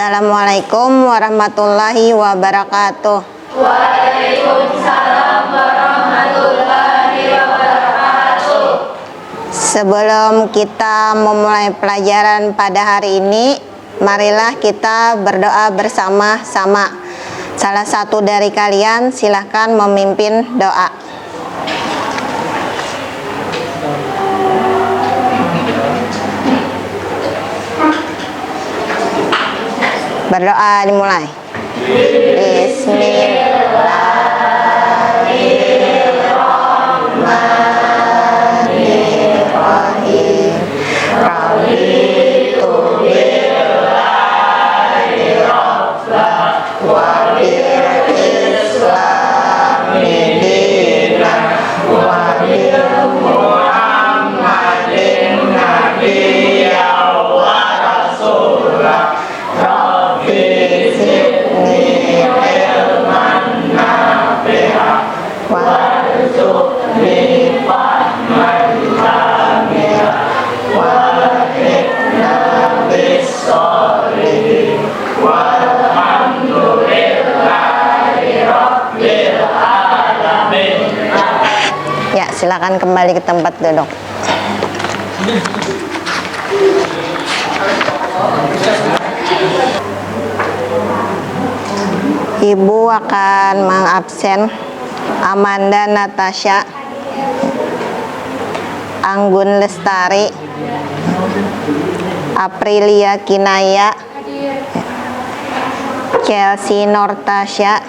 Assalamualaikum warahmatullahi wabarakatuh. Waalaikumsalam warahmatullahi wabarakatuh. Sebelum kita memulai pelajaran pada hari ini, marilah kita berdoa bersama-sama. Salah satu dari kalian silahkan memimpin doa. Berdoa dimulai. Bismillahirrahmanirrahim. Raditu billahi rabbah wa bil islami dinan wa bil muhammadin nabiyya wa rasulah. Rabbi zidni ilman nafi'an warzuqni fahman jami'an walhiqna bis-sholihin walhamdulillahi rabbil alamin. Ya, silakan kembali ke tempat duduk. Ibu akan mengabsen Amanda Natasha, Anggun Lestari, Aprilia Kinaya, Chelsea Nortasya,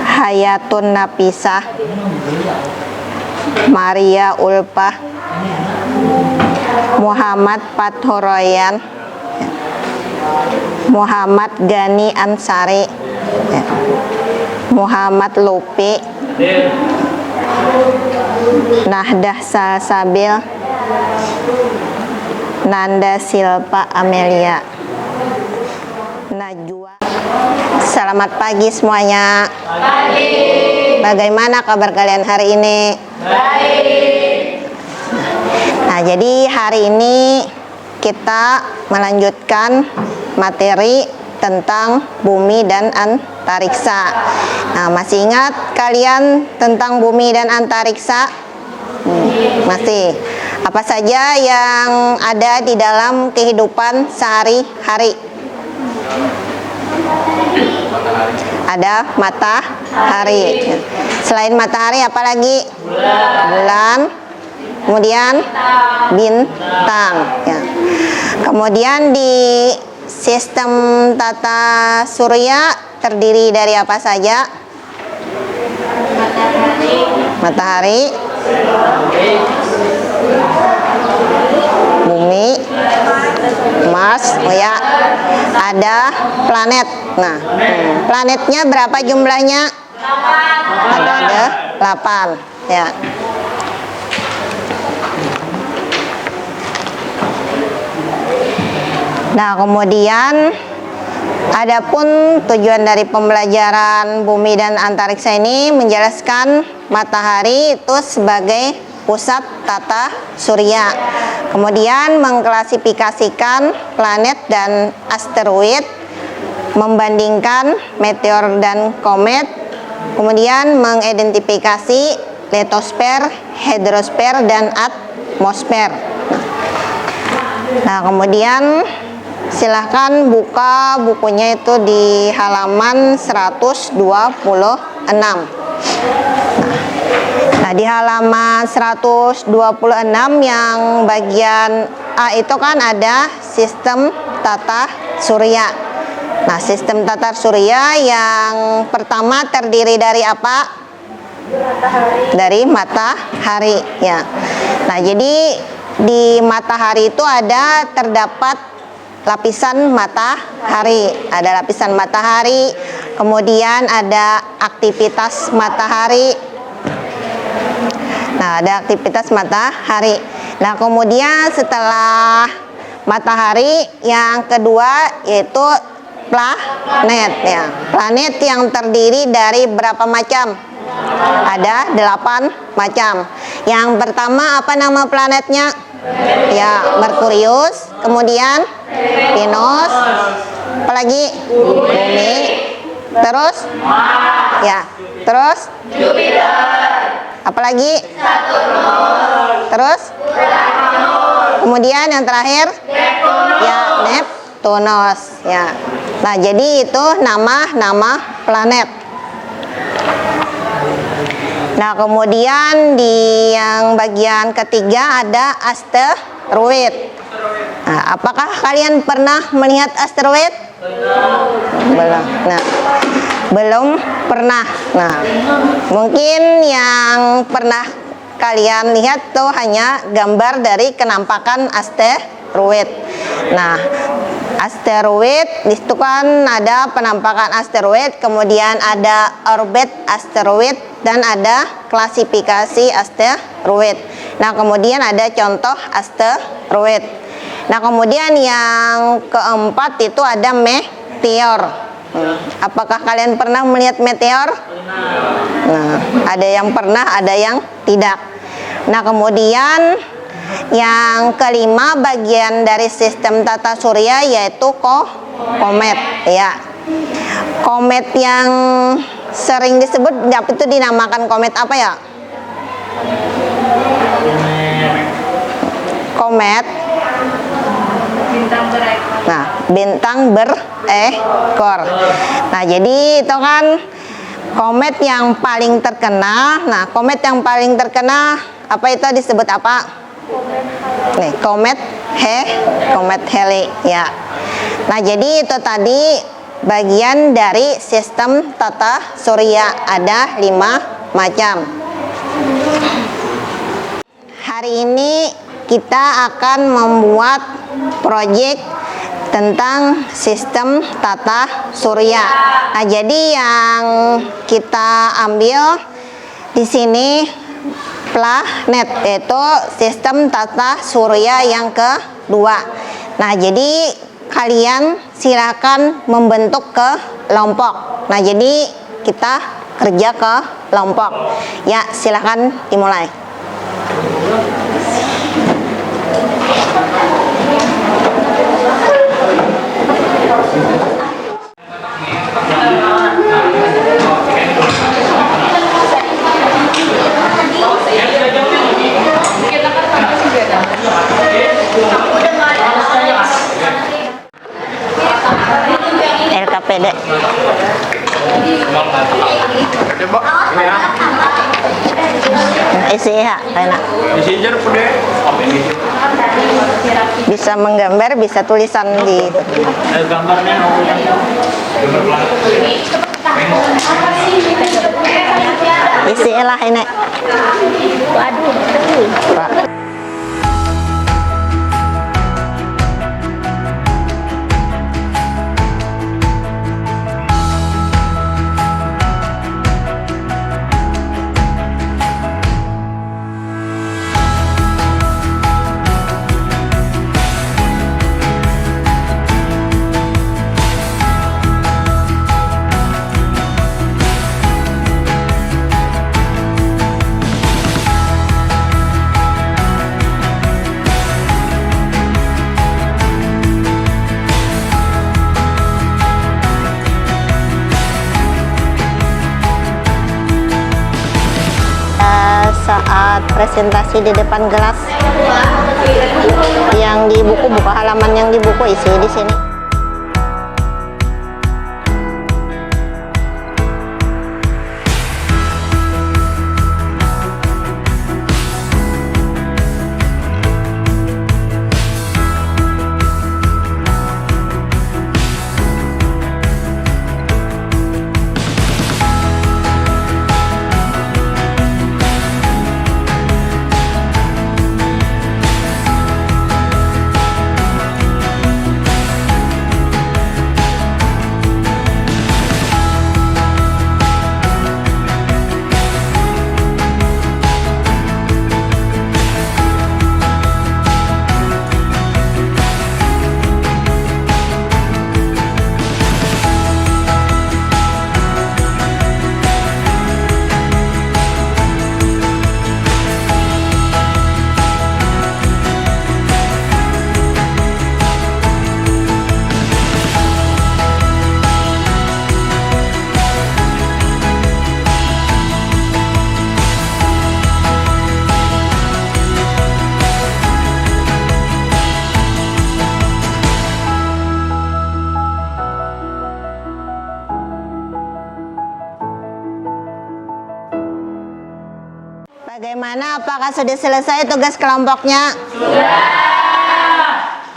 Hayatun Napisah, Maria Ulpah, Muhammad Fathoroyan, Muhammad Gani Ansari, Muhammad Lupi, Nahdah Salsabil, Nanda Silpa Amelia, Najwa. Selamat pagi semuanya. Pagi. Bagaimana kabar kalian hari ini? Baik. Nah, jadi hari ini kita melanjutkan materi tentang bumi dan antariksa. Nah, masih ingat kalian tentang bumi dan antariksa? Masih. Apa saja yang ada di dalam kehidupan sehari-hari? Ada matahari. Selain matahari apa lagi? Bulan. Kemudian bintang. Ya. Kemudian di sistem tata surya terdiri dari apa saja? Matahari, bumi, Mars, oh ya, ada planet. Nah, planetnya berapa jumlahnya? 8. Ada 8. Ya. Nah, kemudian adapun tujuan dari pembelajaran bumi dan antariksa ini menjelaskan matahari itu sebagai pusat tata surya. Kemudian mengklasifikasikan planet dan asteroid, membandingkan meteor dan komet, kemudian mengidentifikasi litosfer, hidrosfer dan atmosfer. Nah, kemudian silahkan buka bukunya itu di halaman 126. Nah, di halaman 126 yang bagian A itu kan ada sistem tata surya. Nah, sistem tata surya yang pertama terdiri dari apa? Dari matahari, ya. Nah, jadi di matahari itu terdapat lapisan matahari, ada lapisan matahari, kemudian ada aktivitas matahari. Nah, ada aktivitas matahari. Nah, kemudian setelah matahari yang kedua yaitu planet, ya. Planet yang terdiri dari berapa macam? Ada 8 macam. Yang pertama apa nama planetnya? Ya, Merkurius. Kemudian Venus. Apalagi? Bumi. Terus? Ya. Terus? Apalagi? Terus? Kemudian yang terakhir? Ya, Neptunus. Ya. Nah, jadi itu nama-nama planet. Nah, kemudian di yang bagian ketiga ada asteroid. Nah, apakah kalian pernah melihat asteroid? Belum. Nah, belum pernah. Nah, mungkin yang pernah kalian lihat tuh hanya gambar dari kenampakan asteroid. Nah, asteroid itu kan ada penampakan asteroid, kemudian ada orbit asteroid dan ada klasifikasi asteroid. Nah, kemudian ada contoh asteroid. Nah, kemudian yang keempat itu ada meteor. Apakah kalian pernah melihat meteor? Nah, ada yang pernah, ada yang tidak. Nah, kemudian yang kelima bagian dari sistem tata surya yaitu komet. Ya, komet yang sering disebut itu dinamakan komet apa ya? Komet. Nah, bintang berekor. Nah, jadi itu kan komet yang paling terkenal. Nah, komet yang paling terkenal apa itu disebut apa? Nih, komet Halley. Ya. Nah, jadi itu tadi bagian dari sistem tata surya, ada 5 macam. Hari ini kita akan membuat proyek tentang sistem tata surya. Nah, jadi yang kita ambil di sini planet, yaitu sistem tata surya yang kedua. Nah, jadi kalian silakan membentuk kelompok. Nah, jadi kita kerja ke kelompok. Ya, silakan dimulai. LKPD. Isi ya, enak. Bisa menggambar, bisa tulisan di gambarnya. isi lah ini. Waduh. Saat presentasi di depan kelas, yang di buku, buka halaman yang di buku isi di sini. Bagaimana? Apakah sudah selesai tugas kelompoknya?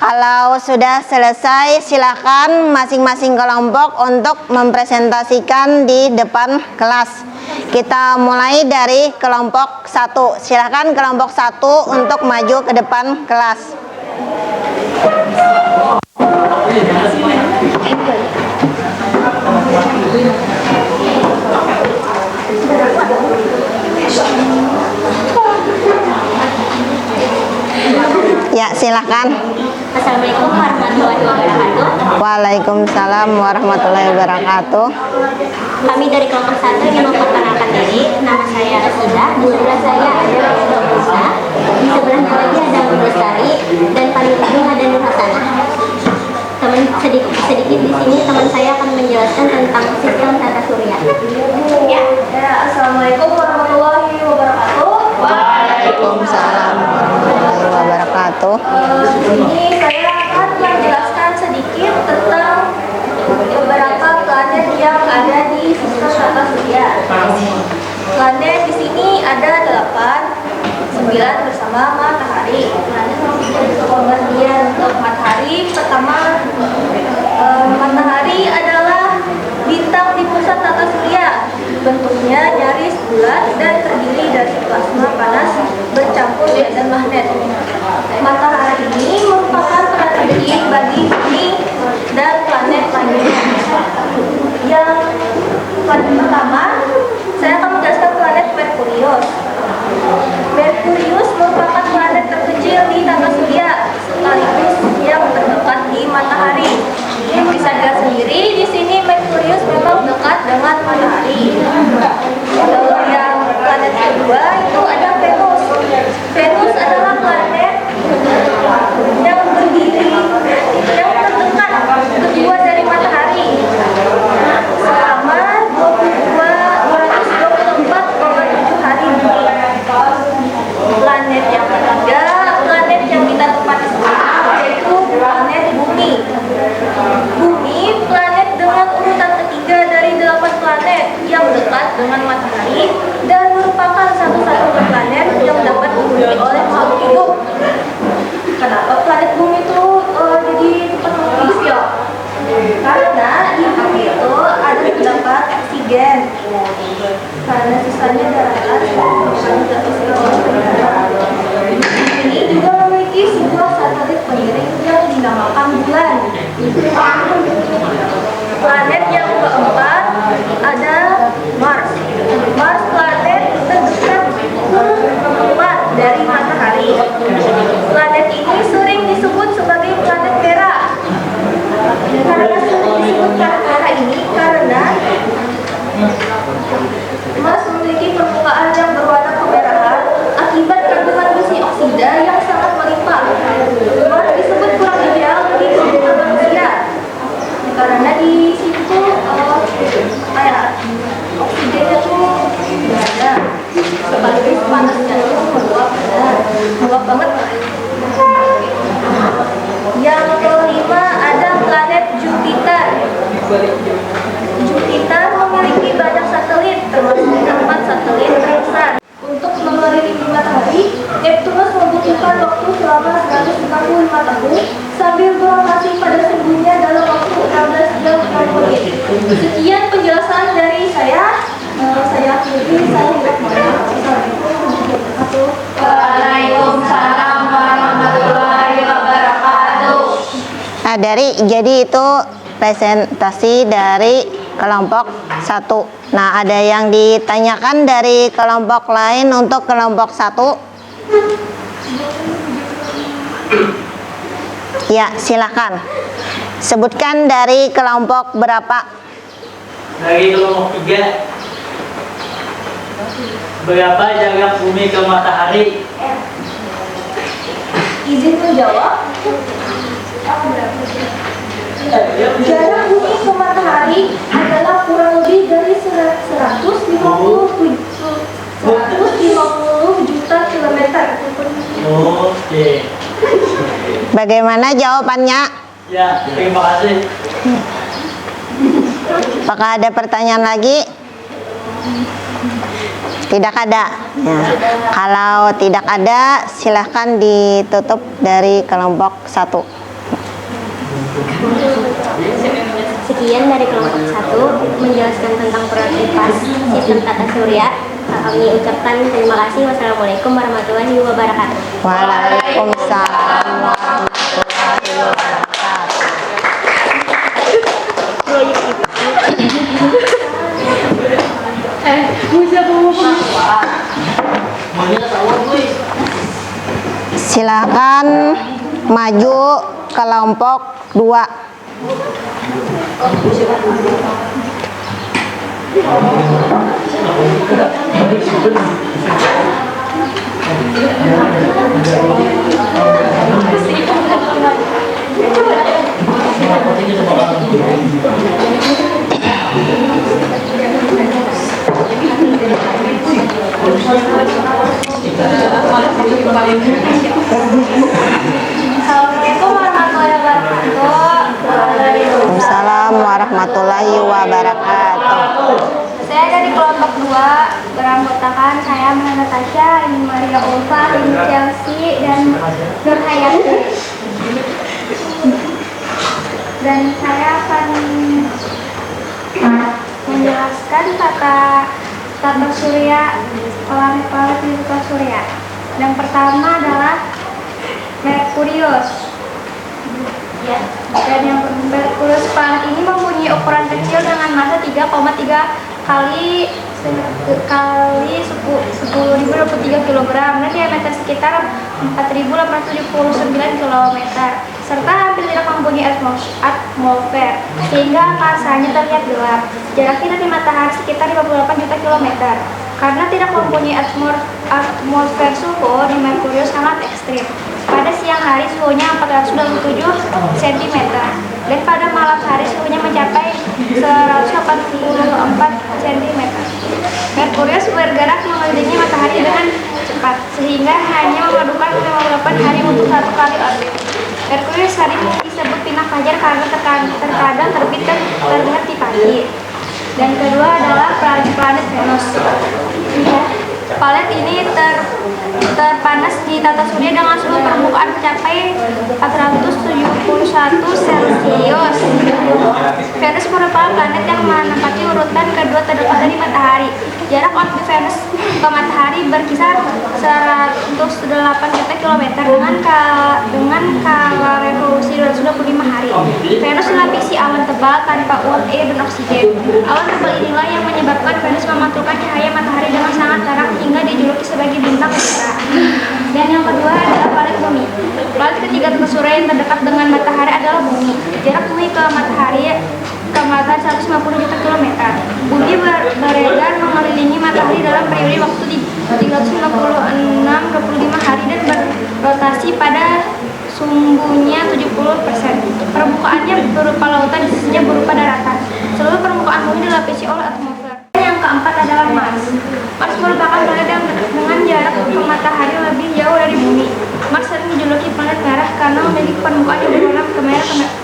Kalau sudah selesai, silakan masing-masing kelompok untuk mempresentasikan di depan kelas. Kita mulai dari kelompok 1. Silakan kelompok 1 untuk maju ke depan kelas. Ya, silakan. Assalamualaikum warahmatullahi wabarakatuh. Waalaikumsalam warahmatullahi wabarakatuh. Kami dari kelompok 1 ingin memperkenalkan diri. Nama saya Rasidah. Di sebelah saya ada Ridho Musa. Di sebelahnya lagi ada Nur Lestari dan paling ujung ada Nur Hasanah. Teman sedikit di sini teman saya akan menjelaskan tentang sistem tata surya. Ya. Assalamualaikum warahmatullahi wabarakatuh. Waalaikumsalam warahmatullahi wabarakatuh. Ini saya akan menjelaskan sedikit tentang beberapa planet yang ada di sistem tata surya. Planet di sini ada 8, 9 bersama matahari. Kemudian untuk matahari, pertama matahari adalah bintang di pusat tata surya. Bentuknya nyaris bulat dan terdiri dari plasma panas bercampur dengan magnet. Matahari ini merupakan transit bagi bumi dan planet lainnya. Yang pertama, saya akan menjelaskan planet Merkurius. Merkurius merupakan planet terkecil di tata surya sekaligus yang terdekat di matahari. Bisa dilihat sendiri di sini Merkurius memang dekat dengan matahari. Lalu yang planet kedua itu ada Venus. Venus adalah planet yang berdiri yang terdekat kedua dari matahari selama 224,7 hari bumi. Planet yang ketiga, planet yang kita tempati sekarang, yaitu planet Bumi. Bumi planet dengan urutan ketiga dari 8 planet yang dekat dengan matahari dan merupakan satu-satunya planet yang dapat dihuni oleh makhluk hidup. Kenapa planet Bumi itu jadi tempat makhluk hidup ya? Karena di Bumi itu ada terdapat oksigen. Karena sisanya daratan, bukan terisi oleh udara. Ini juga memiliki sebuah satelit pengiring yang dinamakan bulan. Planet yang keempat ada Mars. Mars planet terdekat keempat dari matahari. Planet ini sering disebut sebagai planet merah. Karena sering disebut planet merah ini karena Mars memiliki permukaan yang berwarna kemerahan akibat kandungan besi oksida yang sangat melimpah. Mars disebut kurang ideal bagi kehidupan manusia karena di situ kayak oksigennya tuh tidak ada, sebagai panasnya itu meluap banget. Yang kelima ada planet Jupiter. Jupiter memiliki banyak satelit, termasuk 4 satelit terbesar. Untuk mengelilingi matahari, Neptunus membutuhkan waktu selama 165 tahun sambil berotasi pada sembunyinya dalam waktu 16 jam 6 menit. Sekian penjelasan dari saya. Saya akhiri, saya hidup Waalaikumsalam warahmatullahi wabarakatuh. Nah, jadi itu presentasi dari kelompok 1. Nah, ada yang ditanyakan dari kelompok lain untuk kelompok 1? Ya, silakan. Sebutkan dari kelompok berapa? Dari kelompok 3. Berapa jarak bumi ke matahari? Izin menjawab. Jarak bumi ke matahari adalah kurang lebih dari 150 juta kilometer. Oke. Bagaimana jawabannya? Ya, terima kasih. Apakah ada pertanyaan lagi? Tidak ada. Ya. Kalau tidak ada, silahkan ditutup dari kelompok 1. Sekian dari kelompok 1 menjelaskan tentang produktivitas sistem tata surya. Kami ucapkan terima kasih. Wassalamualaikum warahmatullahi wabarakatuh. Waalaikumsalam warahmatullahi wabarakatuh. Silakan maju kelompok 2. Assalamualaikum warahmatullahi wabarakatuh. Waalaikumsalam warahmatullahi wabarakatuh. Saya dari kelompok 2 beranggotakan saya Natasha, ini Maria Ulfa, ini Chelsea, dan Nur Hayati. Dan saya akan menjelaskan tata surya, planet-planet di tata surya. Yang pertama adalah Merkurius. Ya. Dan yang Merkurius planet ini mempunyai ukuran kecil dengan massa 3,3 kali 10.023 kg dan diameter sekitar 4.879 km serta hampir tidak mempunyai atmosfer sehingga angkasanya terlihat gelap. Jaraknya dari matahari sekitar 58 juta kilometer. Karena tidak mempunyai atmosfer, suhu di Merkurius sangat ekstrim. Pada siang hari suhunya 427 cm dan pada malam hari suhunya mencapai 184 cm. Merkurius bergerak mengelilingi matahari dengan cepat sehingga hanya memerlukan 58 hari untuk satu kali orbit. Merkurius sering disebut pinang fajar karena terkadang terbit dan terlihat di pagi. Dan kedua adalah planet Venus. Planet ini terpanas di tata surya dengan suhu permukaan mencapai 471 Celcius. Venus merupakan planet yang menempati urutan kedua terdekat dari matahari. Jarak orbit Venus ke matahari berkisar 108 juta kilometer dengan skala revolusi 225 hari. Venus dilapisi awan tebal tanpa uap air dan oksigen. Awan tebal inilah yang menyebabkan Venus memantulkan cahaya matahari dengan sangat terang hingga dijuluki sebagai bintang merah. Dan yang kedua adalah planet Bumi. Planet ketiga tata surya yang terdekat dengan matahari adalah Bumi. Jarak Bumi ke matahari 150 juta kilometer. Bumi beredar mengelilingi matahari dalam periode waktu 356-25 hari dan berrotasi pada sumbunya 70%. Permukaannya berupa lautan, sisinya berupa daratan. Seluruh permukaan bumi dilapisi oleh atmosfer. Yang keempat adalah Mars. Mars merupakan planet yang dengan jarak ke matahari lebih jauh dari bumi. Mars sering dijuluki planet merah karena memiliki permukaan yang berwarna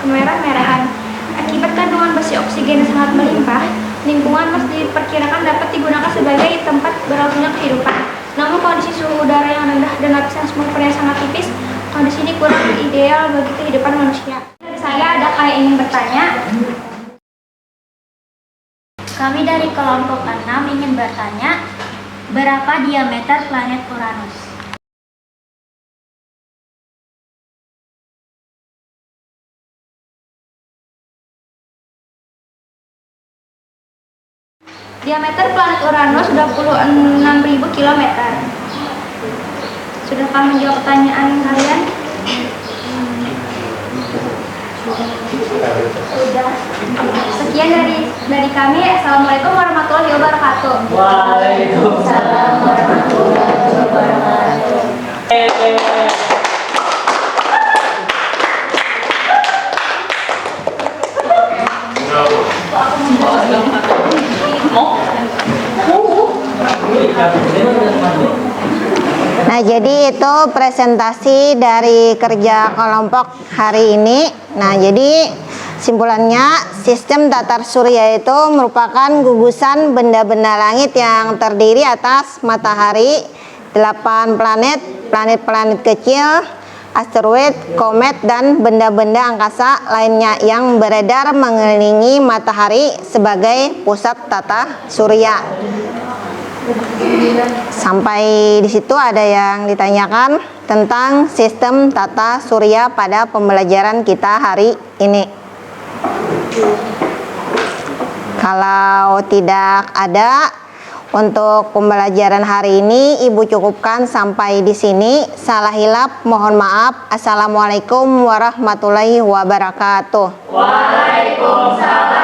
kemerah-merahan. Akibat kandungan besi oksigen yang sangat melimpah, lingkungan Mars diperkirakan dapat digunakan sebagai tempat berlangsungnya kehidupan. Namun kondisi suhu udara yang rendah dan lapisan atmosfer yang sangat tipis, kondisi ini kurang ideal bagi kehidupan manusia. Saya ada yang ingin bertanya. Kami dari kelompok 6 ingin bertanya, berapa diameter planet Uranus? Diameter planet Uranus 26.000 km. Sudahkah menjawab pertanyaan kalian? Sudah. Sekian dari kami. Assalamualaikum warahmatullahi wabarakatuh. Waalaikumsalam warahmatullahi wabarakatuh. Nah, jadi itu presentasi dari kerja kelompok hari ini. Nah, jadi Simpulannya, sistem datar surya itu merupakan gugusan benda-benda langit yang terdiri atas matahari, 8 planet, planet-planet kecil, asteroid, komet, dan benda-benda angkasa lainnya yang beredar mengelilingi matahari sebagai pusat tata surya. Sampai di situ ada yang ditanyakan tentang sistem tata surya pada pembelajaran kita hari ini. Kalau tidak ada, untuk pembelajaran hari ini Ibu cukupkan sampai di sini. Salah hilap mohon maaf. Assalamualaikum warahmatullahi wabarakatuh. Waalaikumsalam.